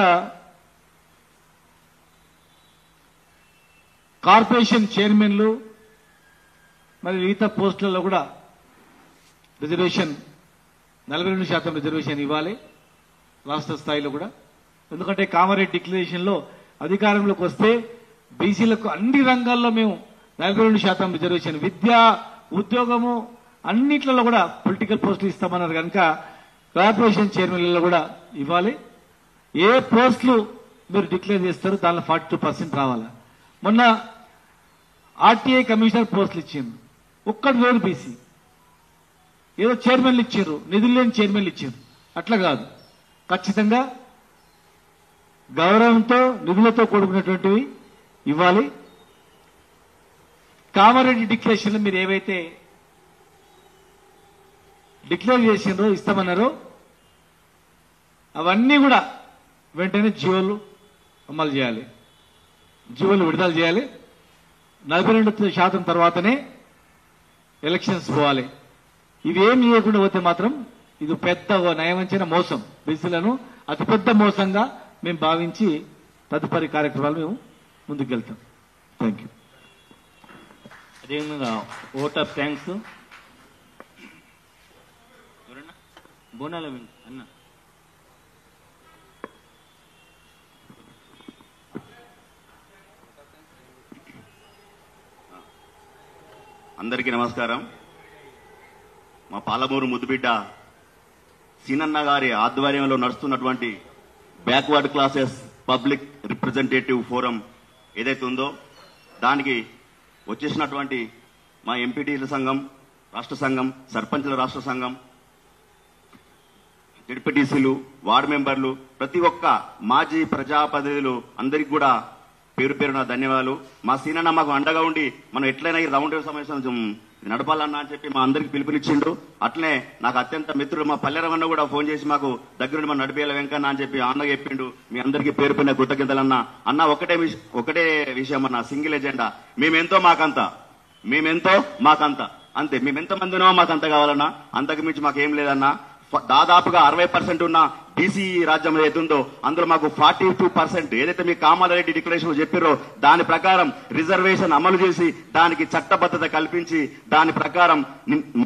కార్పొరేషన్ చైర్మన్లు మరి మిగతా పోస్టులలో కూడా రిజర్వేషన్ 42% రిజర్వేషన్ ఇవ్వాలి రాష్ట్ర స్థాయిలో కూడా. ఎందుకంటే కామారెడ్డి డిక్లరేషన్ లో అధికారంలోకి వస్తే బీసీలకు అన్ని రంగాల్లో మేము 42% రిజర్వేషన్, విద్య, ఉద్యోగము అన్నిట్లలో కూడా పొలిటికల్ పోస్టులు ఇస్తామన్నారు కనుక కార్పొరేషన్ చైర్మన్లలో కూడా ఇవ్వాలి. ఏ పోస్టులు మీరు డిక్లేర్ చేస్తారో దానిలో 42% రావాలి. మొన్న ఆర్టీఐ కమిషనర్ పోస్టులు ఇచ్చిండ్రు, ఒక్కటి లేదు బీసీ. ఏదో చైర్మన్లు ఇచ్చారు, నిధులు లేని చైర్మన్లు ఇచ్చారు. అట్లా కాదు, ఖచ్చితంగా గౌరవంతో నిధులతో కూడుకున్నటువంటివి ఇవ్వాలి. కామారెడ్డి డిక్లరేషన్ మీరు ఏవైతే డిక్లేర్ చేసిండ్రో, ఇస్తామన్నారో అవన్నీ కూడా వెంటనే జీవోలు అమలు చేయాలి, జీవోలు విడుదల చేయాలి. 42% తర్వాతనే ఎలక్షన్స్ పోవాలి. ఇవేం చేయకుండా పోతే మాత్రం ఇది పెద్ద నయవంచన మోసం, బీసీలను అతిపెద్ద మోసంగా మేము భావించి తదుపరి కార్యక్రమాలు మేము ముందుకెళ్తాం. Thank you. అదేవిధంగా ఓట్ ఆఫ్ థ్యాంక్స్ బోనాల అన్న. అందరికీ నమస్కారం. మా పాలమూరు ముద్దుబిడ్డ సీనన్న గారి ఆధ్వర్యంలో నడుస్తున్నటువంటి backward classes public representative forum ఏదైతే ఉందో దానికి వచ్చేసినటువంటి మా ఎంపీటీల సంఘం, రాష్ట్ర సంఘం, సర్పంచుల రాష్ట్ర సంఘం, జడ్పీటీసీలు, వార్డు మెంబర్లు, ప్రతి ఒక్క మాజీ ప్రజాప్రతినిధులు అందరికీ కూడా పేరు పేరున ధన్యవాదాలు. మా సీనన్న మాకు అండగా ఉండి మనం ఎట్లయినా ఈ రౌండ్ సమావేశం నడపాలన్నా అని చెప్పి మా అందరికి పిలుపునిచ్చిండ్రు. అట్లనే నాకు అత్యంత మిత్రుడు మా పల్లెరవన్న కూడా ఫోన్ చేసి మాకు దగ్గరుండి మనం నడిపేయాలి వెంకన్న అని చెప్పి అన్న చెప్పిండు. మీ అందరికీ పేరు పైన కృతజ్ఞతలన్నా. అన్న ఒకటే విషయం అన్న, సింగిల్ ఎజెండా, మేమెంతో మాకంత, మేమెంతో మాకంత, అంతే. మేమెంతమంది ఉన్నామో మాకంత కావాలన్నా, అంతకు మించి మాకేం లేదన్నా. దాదాపుగా 60% ఉన్న బీసీ రాజ్యం ఏదైతుందో అందులో మాకు 42% ఏదైతే మీ కామారెడ్డి డిక్లరేషన్ చెప్పారో దాని ప్రకారం రిజర్వేషన్ అమలు చేసి దానికి చట్టబద్ధత కల్పించి దాని ప్రకారం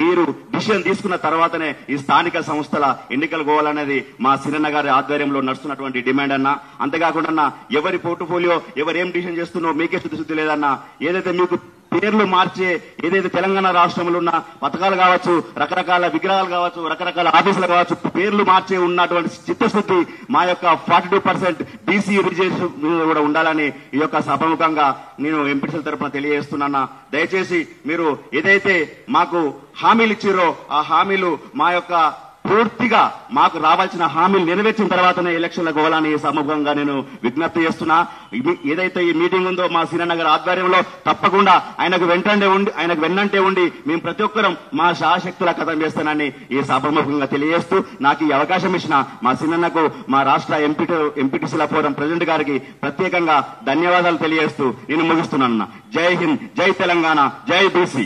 మీరు డిసిషన్ తీసుకున్న తర్వాతనే ఈ స్థానిక సంస్థల ఎన్నికలు పోవాలనేది మా సిరన్న గారి ఆధ్వర్యంలో నడుస్తున్నటువంటి డిమాండ్ అన్న. అంతేకాకుండా ఎవరి పోర్ట్ఫోలియో ఎవరేం డిసిషన్ చేస్తున్నో మీకే శుద్ధి లేదన్నా. ఏదైతే మీకు పేర్లు మార్చే ఏదైతే తెలంగాణ రాష్ట్రంలో ఉన్న పథకాలు కావచ్చు, రకరకాల విగ్రహాలు కావచ్చు, రకరకాల ఆఫీసులు కావచ్చు, పేర్లు మార్చే ఉన్నటువంటి చిత్తశుద్ధి మా యొక్క 42% బీసీ రిజర్వేషన్ కూడా ఉండాలని ఈ యొక్క సభముఖంగా నేను ఎంపీసీల తరఫున తెలియజేస్తున్నా. దయచేసి మీరు ఏదైతే మాకు హామీలు ఇచ్చిరో ఆ హామీలు మా యొక్క పూర్తిగా మాకు రావాల్సిన హామీలు నెరవేర్చిన తర్వాతనే ఎలక్షన్లకు పోవాలని సముఖంగా నేను విజ్ఞప్తి చేస్తున్నా. ఏదైతే ఈ మీటింగ్ ఉందో మా సీనన్న గారి ఆధ్వర్యంలో తప్పకుండా ఆయనకు వెన్నంటే ఉండి మేము ప్రతి ఒక్కరం మా శాశక్తుల కథం చేస్తానని ఈ సభముఖంగా తెలియజేస్తూ నాకు ఈ అవకాశం ఇచ్చిన మా సీనన్నకు మా రాష్ట్ర ఎంపీటీసీల ఫోరం ప్రెసిడెంట్ గారికి ప్రత్యేకంగా ధన్యవాదాలు తెలియజేస్తూ నేను ముగిస్తున్నాను. జై హింద్, జై తెలంగాణ, జై బీసీ.